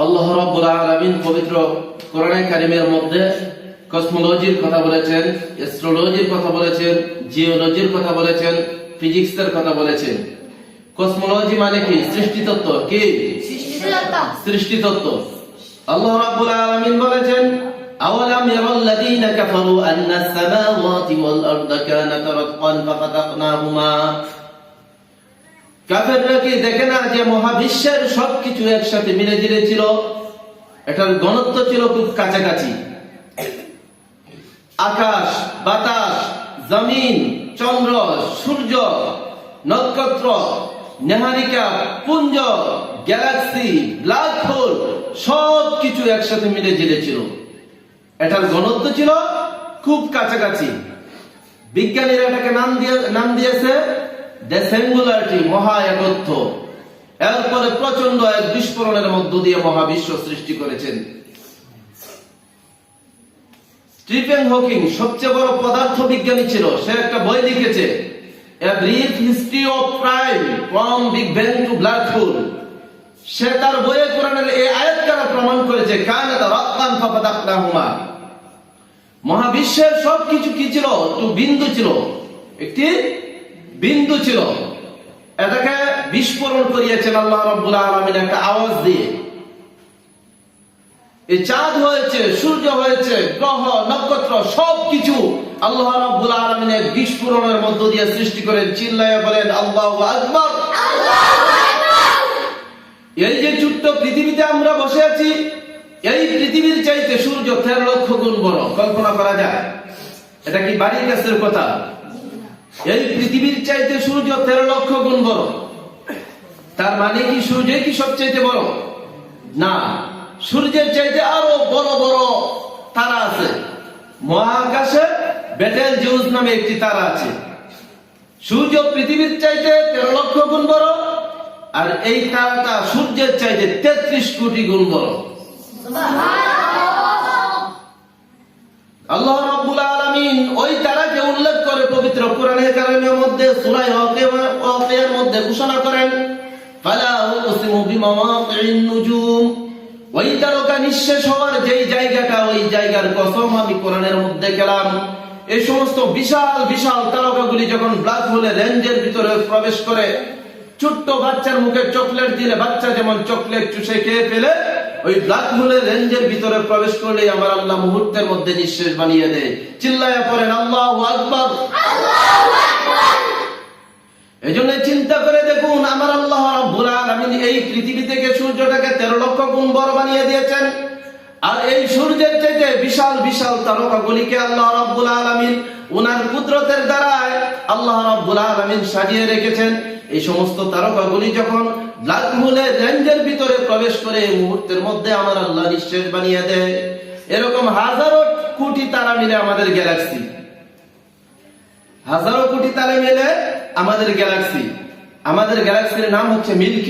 আল্লাহ রাব্বুল আলামিন পবিত্র কোরআনে কারীমের মধ্যে কসমোলজির কথা বলেছেন, অ্যাস্ট্রোলজির কথা বলেছেন, জিওলজির কথা বলেছেন, ফিজিক্সের কথা বলেছেন। কসমোলজি মানে কি? সৃষ্টিতত্ত্ব। কি? সৃষ্টিতত্ত্ব। আল্লাহ রাব্বুল আলামিন বলেছেন, আওয়ালাম ইয়ারাল্লাযীনা কাফারু আন্নাস সামাওয়াতি ওয়াল আরদা কানাতা রাতকান ফাফাতাকনাহুমা। কাফেররা কি দেখে না যে মহাবিশ্বের সবকিছু একসাথে মিলে জিলে ছিল, এটার ঘনত্ব ছিল খুব কাছাকাছি। আকাশ, বাতাস, জমিন, চন্দ্র, সূর্য, নক্ষত্র, নেহারিকা, পুঞ্জ, গ্যালাক্সি, ব্ল্যাক হোল সবকিছু একসাথে মিলে জিলে ছিল। এটার ঘনত্ব ছিল খুব কাছাকাছি। বিজ্ঞানীরা এটাকে নাম দিয়েছে দ্য সিঙ্গুলারিটি, মহা একত্ব। এরপরে প্রচন্ড এক বিস্ফোরণের মধ্য দিয়ে মহাবিশ্ব সৃষ্টি করেছেন। স্টিফেন হকিং সবচেয়ে বড় পদার্থ বিজ্ঞানী ছিল। সে একটা বই লিখেছে, a brief history of time from big bang to black hole. সে তার বইয়ে কোরআনের এই আয়াত দ্বারা প্রমাণ করেছে, কানাতা রাতকান ফাফাতাকনাহুমা। মহাবিশ্বের সবকিছু কি ছিল? একটু বিন্দু ছিল, একটি বিন্দু ছিল। এটাকে বিস্ফোরণ করিয়েছেন আল্লাহ রাব্বুল আলামিন একটা আওয়াজ দিয়ে। এই চাঁদ হয়েছে, সূর্য হয়েছে, গ্রহ, নক্ষত্র সবকিছু আল্লাহ রাব্বুল আলামিনের বিস্ফোরণের মধ্য দিয়ে সৃষ্টি করেন। চিল্লায়া বলেন আল্লাহু আকবার। এই যে ছোট্ট পৃথিবীতে আমরা বসে আছি, এই পৃথিবীর চাইতে সূর্য 13 লক্ষ গুণ বড়। কল্পনা করা যায়? এটা কি বাড়ির কাছের কথা? এই পৃথিবীর চাইতে সূর্য 13 লক্ষ গুণ বড়। তার মানে কি সূর্য কি সবচাইতে বড়? না, সূর্যের চাইতে আরো বড় বড় তারা আছে। মহাকাশে বেটেল জেউস নামে একটি তারা আছে। সূর্য পৃথিবীর চাইতে 13 লক্ষ গুণ বড়, আর এই তারাটা সূর্যের চাইতে 33 কোটি গুণ বড়। আল্লাহ রাব্বুল আলামিন ওই তারাকে উল্লেখ করে পবিত্র কোরআনের কারীমের মধ্যে সূরা ওয়াকিয়ার মধ্যে ঘোষণা করেন, ফালা উকসিমু বিমাওয়াকিন নুজুম। ওই তারকা নিঃশেষ হওয়ার যেই জায়গাটা, ওই জায়গার কসম আমি কোরআনের মধ্যে খেলাম। এই সমস্ত বিশাল বিশাল তারকাগুলি যখন ব্ল্যাক হোলের রেঞ্জের ভিতরে প্রবেশ করে, ছোট্ট বাচ্চার মুখে চকলেট দিলে বাচ্চা যেমন চকলেট চুষে খেয়ে ফেলে, ওই ব্ল্যাক হোলের রেঞ্জের ভিতরে প্রবেশ করলে আমার আল্লাহ মুহূর্তের মধ্যে নিঃশেষ বানিয়ে দেয়। চিল্লায়া পড়েন আল্লাহু আকবার। এজন্য চিন্তা করে দেখুন, আমার আল্লাহ রাব্বুল আলামিন এই পৃথিবী থেকে সূর্যটাকে 13 লক্ষ গুণ বড় বানিয়ে দিয়েছেন। আর এই সূর্যের চাইতে বিশাল বিশাল তারকাগুলিকে আল্লাহ রাব্বুল আলামিন ওনার কুদরতের দ্বারা আল্লাহ রাব্বুল আলামিন সাজিয়ে রেখেছেন। এই সমস্ত তারকাগুলি যখন ব্ল্যাক হোলের রেঞ্জের ভিতরে প্রবেশ করে, মুহূর্তের মধ্যে আমার আল্লাহ নিঃশেষ বানিয়ে দেয়। এরকম হাজারো কোটি তারা মিলে আমাদের গ্যালাক্সি, হাজারো কোটি তারা মিলে আমাদের গ্যালাক্সি। আমাদের গ্যালাক্সির নাম হচ্ছে মিল্কি